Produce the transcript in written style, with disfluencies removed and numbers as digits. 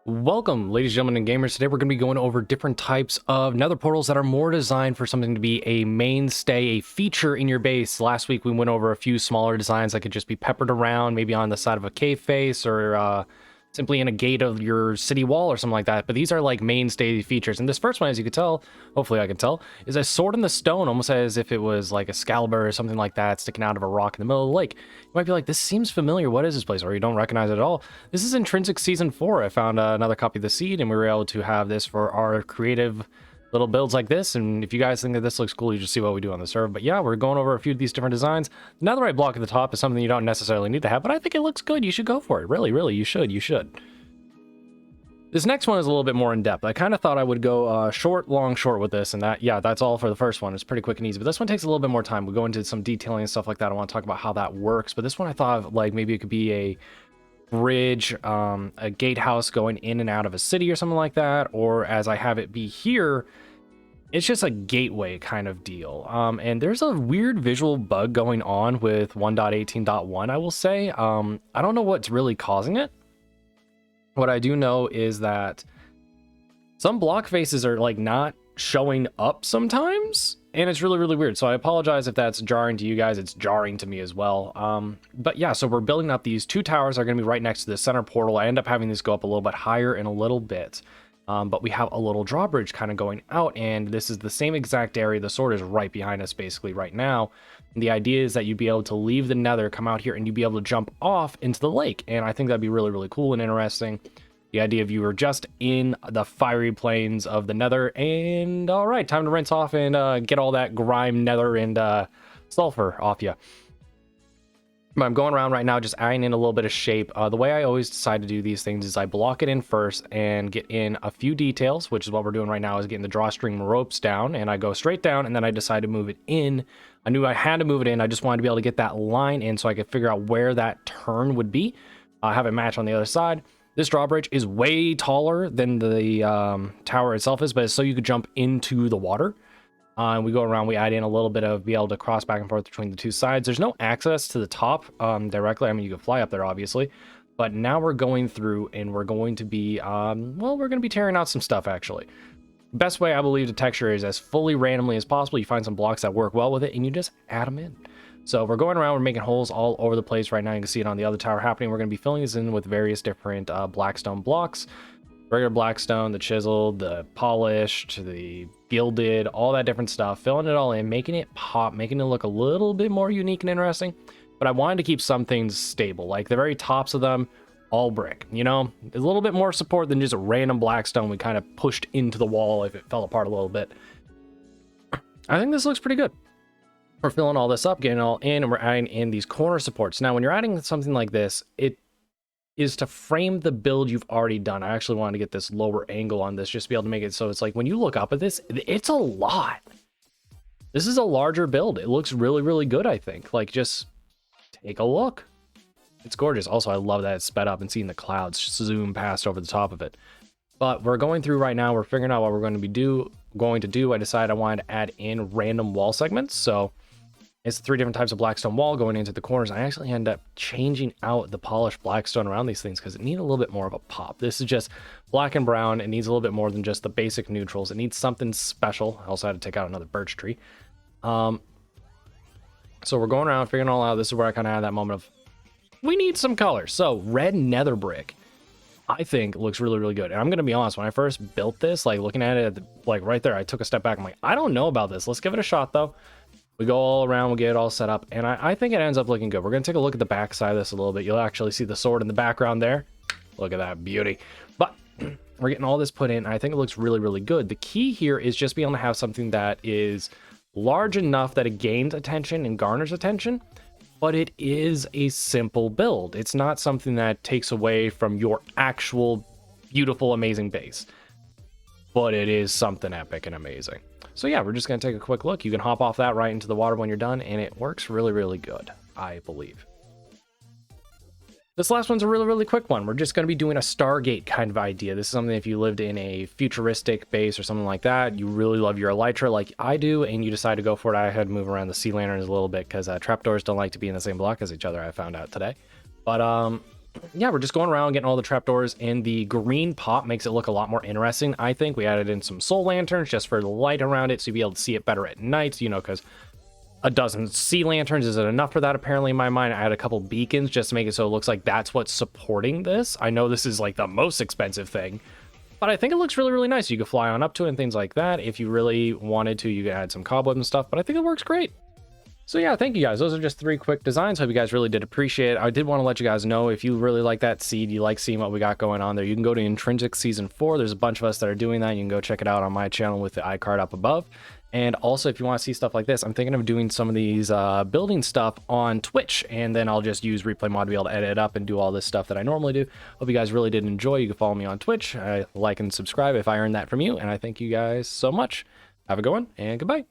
Welcome, ladies and gentlemen and gamers. Today we're going to be going over different types of nether portals that are more designed for something to be a mainstay, a feature in your base. Last week we went over a few smaller designs that could just be peppered around, maybe on the side of a cave face or simply in a gate of your city wall or something like that. But these are like mainstay features. And this first one, as you can tell, hopefully I can tell, is a sword in the stone, almost as if it was like Excalibur or something like that sticking out of a rock in the middle of the lake. You might be like, this seems familiar. What is this place? Or you don't recognize it at all. This is Intrinsic Season 4. I found another copy of the seed, and we were able to have this for our creative little builds like this. And if you guys think that this looks cool, you just see what we do on the server. But yeah, we're going over a few of these different designs. The netherite block at the top is something you don't necessarily need to have, but I think it looks good. You should go for it. Really, you should. This next one is a little bit more in depth. I kind of thought I would go short with this, and that's all for the first one. It's pretty quick and easy, but this one takes a little bit more time. We go into some detailing and stuff like that. I want to talk about how that works, but this one I thought of, like, maybe it could be a bridge, a gatehouse going in and out of a city or something like that, or as I have it be here, it's just a gateway kind of deal. And there's a weird visual bug going on with 1.18.1, I will say. I don't know what's really causing it. What I do know is that some block faces are like not showing up sometimes, and it's really weird. So I apologize if that's jarring to you guys. It's jarring to me as well. But yeah, so we're building up these two towers that are going to be right next to the center portal. I end up having these go up a little bit higher in a little bit. But we have a little drawbridge kind of going out, and this is the same exact area. The sword is right behind us basically right now. And the idea is that you'd be able to leave the nether, come out here, and you'd be able to jump off into the lake. And I think that'd be really cool and interesting. The idea of you were just in the fiery plains of the nether, and all right, time to rinse off and get all that grime, nether, and sulfur off you. But I'm going around right now just adding in a little bit of shape. The way I always decide to do these things is I block it in first and get in a few details, which is what we're doing right now, is getting the drawstring ropes down, and I go straight down, and then I decide to move it in. I knew I had to move it in. I just wanted to be able to get that line in so I could figure out where that turn would be. Have it match on the other side. This drawbridge is way taller than the tower itself is, but it's so you could jump into the water. And we go around, we add in a little bit of be able to cross back and forth between the two sides. There's no access to the top directly. I mean, you can fly up there, obviously. But now we're going through, and we're going to be, well, we're going to be tearing out some stuff, actually. Best way, I believe, to texture is as fully randomly as possible. You find some blocks that work well with it, and you just add them in. So we're going around, we're making holes all over the place right now. You can see it on the other tower happening. We're going to be filling this in with various different blackstone blocks. Regular blackstone, the chiseled, the polished, the gilded, all that different stuff. Filling it all in, making it pop, making it look a little bit more unique and interesting. But I wanted to keep some things stable, like the very tops of them, all brick. You know, a little bit more support than just a random blackstone we kind of pushed into the wall if it fell apart a little bit. I think this looks pretty good. We're filling all this up, getting it all in, and we're adding in these corner supports. Now, when you're adding something like this, it is to frame the build you've already done. I actually wanted to get this lower angle on this just to be able to make it so it's like when you look up at this, it's a lot. This is a larger build. It looks really good, I think. Like, just take a look. It's gorgeous. Also, I love that it's sped up and seeing the clouds just zoom past over the top of it. But we're going through right now. We're figuring out what we're going to do. I decided I wanted to add in random wall segments. So it's 3 different types of blackstone wall going into the corners. I actually end up changing out the polished blackstone around these things because it needs a little bit more of a pop. This is just black and brown. It needs a little bit more than just the basic neutrals. It needs something special. I also had to take out another birch tree. So we're going around figuring it all out. This is where I kind of had that moment of, we need some color. So red nether brick, I think, looks really good. And I'm going to be honest, when I first built this, like looking at it, like right there, I took a step back. I'm like, I don't know about this. Let's give it a shot though. We go all around, we'll get it all set up, and I think it ends up looking good. We're going to take a look at the back side of this a little bit. You'll actually see the sword in the background there. Look at that beauty. But we're getting all this put in, and I think it looks really good. The key here is just being able to have something that is large enough that it gains attention and garners attention, but it is a simple build. It's not something that takes away from your actual beautiful, amazing base, but it is something epic and amazing. So yeah, we're just going to take a quick look. You can hop off that right into the water when you're done, and it works really good, I believe. This last one's a really quick one. We're just going to be doing a Stargate kind of idea. This is something if you lived in a futuristic base or something like that, you really love your elytra like I do, and you decide to go for it. I had to move around the sea lanterns a little bit because trapdoors don't like to be in the same block as each other, I found out today. But yeah, we're just going around getting all the trapdoors, and the green pop makes it look a lot more interesting. I think we added in some soul lanterns just for the light around it, so you'll be able to see it better at night, you know, because a dozen sea lanterns isn't enough for that, apparently, in my mind. I had a couple beacons just to make it so it looks like that's what's supporting this. I know this is like the most expensive thing, but I think it looks really, really nice. You could fly on up to it and things like that. If you really wanted to, you could add some cobwebs and stuff, but I think it works great. So yeah, thank you guys. Those are just 3 quick designs. Hope you guys really did appreciate it. I did want to let you guys know, if you really like that seed, you like seeing what we got going on there, you can go to Intrinsic Season 4. There's a bunch of us that are doing that. You can go check it out on my channel with the iCard up above. And also, if you want to see stuff like this, I'm thinking of doing some of these building stuff on Twitch, and then I'll just use Replay Mod to be able to edit it up and do all this stuff that I normally do. Hope you guys really did enjoy. You can follow me on Twitch. Like and subscribe if I earned that from you, and I thank you guys so much. Have a good one, and goodbye.